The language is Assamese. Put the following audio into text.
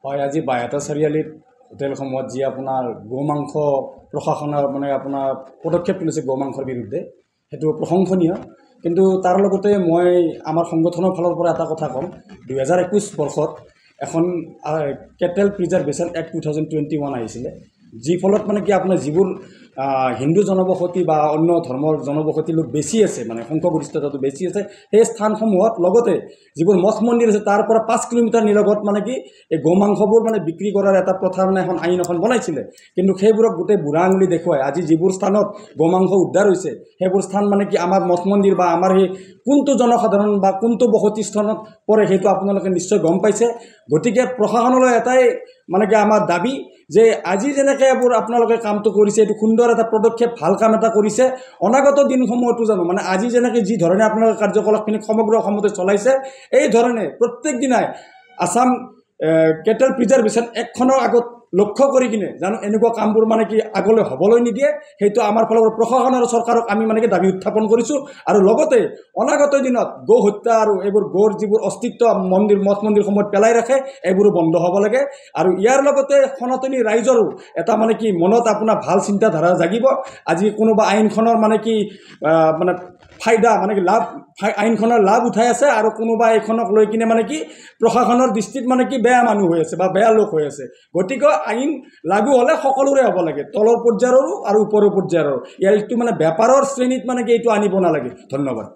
হয়, আজি বাইহাটা চাৰিআলিত হোটেলসমূহত যি আপোনাৰ গোমাংস প্ৰশাসনৰ আপোনাৰ পদক্ষেপ তুলিছে গোমাংসৰ বিৰুদ্ধে, সেইটো প্ৰশংসনীয়। কিন্তু তাৰ লগতে মই আমাৰ সংগঠনৰ ফালৰ পৰা এটা কথা ক'ম, 2021 বৰ্ষত এখন কেটেল প্ৰিজাৰ্ভেশ্যন এক্ট 2021 আহিছিলে, যি ফলত কি আপোনাৰ যিবোৰ হিন্দু জনবসতি বা অন্য ধৰ্মৰ জনবসতি লোক বেছি আছে, সংখ্যাগৰিষ্ঠতাটো বেছি আছে, সেই স্থানসমূহত লগতে যিবোৰ মঠ মন্দিৰ আছে তাৰ পৰা 5 কিলোমিটাৰ নিলগত কি এই গোমাংসবোৰ বিক্ৰী কৰাৰ এটা প্ৰথা এখন আইন এখন বনাইছিলে। কিন্তু সেইবোৰক গোটেই বুঢ়া আঙুলি দেখুৱাই আজি যিবোৰ স্থানত গোমাংস উদ্ধাৰ হৈছে সেইবোৰ স্থান কি আমাৰ মঠ মন্দিৰ বা আমাৰ সেই কোনটো জনসাধাৰণ বা কোনটো বসতি স্থানত পৰে সেইটো আপোনালোকে নিশ্চয় গম পাইছে। গতিকে প্ৰশাসনলৈ এটাই কি আমাৰ দাবী যে আজি যেনেকৈ এইবোৰ আপোনালোকে কামটো কৰিছে, এইটো সুন্দৰ এটা পদক্ষেপ, ভাল কাম এটা কৰিছে। অনাগত দিনসমূহতো জানো আজি যেনেকৈ যি ধৰণে আপোনালোকে কাৰ্যকলাপখিনি সমগ্ৰ অসমতে চলাইছে, এই ধৰণে প্ৰত্যেক দিনাই আসাম কেটেল প্ৰিজাৰ্ভেশ্যন এক্টখনৰ আগত লক্ষ্য কৰি কিনে জানো এনেকুৱা কামবোৰ কি আগলৈ হ'বলৈ নিদিয়ে, সেইটো আমাৰ ফালৰ প্ৰশাসন আৰু চৰকাৰক আমি দাবী উত্থাপন কৰিছোঁ। আৰু লগতে অনাগত দিনত গো হত্যা আৰু এইবোৰ গৌৰ যিবোৰ অস্তিত্ব মন্দিৰ মঠ মন্দিৰসমূহত পেলাই ৰাখে, এইবোৰো বন্ধ হ'ব লাগে। আৰু ইয়াৰ লগতে সনাতনী ৰাইজৰো এটা মনত আপোনাৰ ভাল চিন্তাধাৰা জাগিব। আজি কোনোবা আইনখনৰ ফাইদা লাভ, আইনখনৰ লাভ উঠাই আছে আৰু কোনোবা এইখনক লৈ কিনে প্ৰশাসনৰ দৃষ্টিত বেয়া মানুহ হৈ আছে বা বেয়া লোক হৈ আছে। গতিকে আইন লাগু হ'লে সকলোৰে হ'ব লাগে, তলৰ পৰ্যায়ৰো আৰু ওপৰৰ পৰ্যায়ৰো। ইয়াৰ এইটো বেপাৰৰ শ্ৰেণীত এইটো আনিব নালাগে। ধন্যবাদ।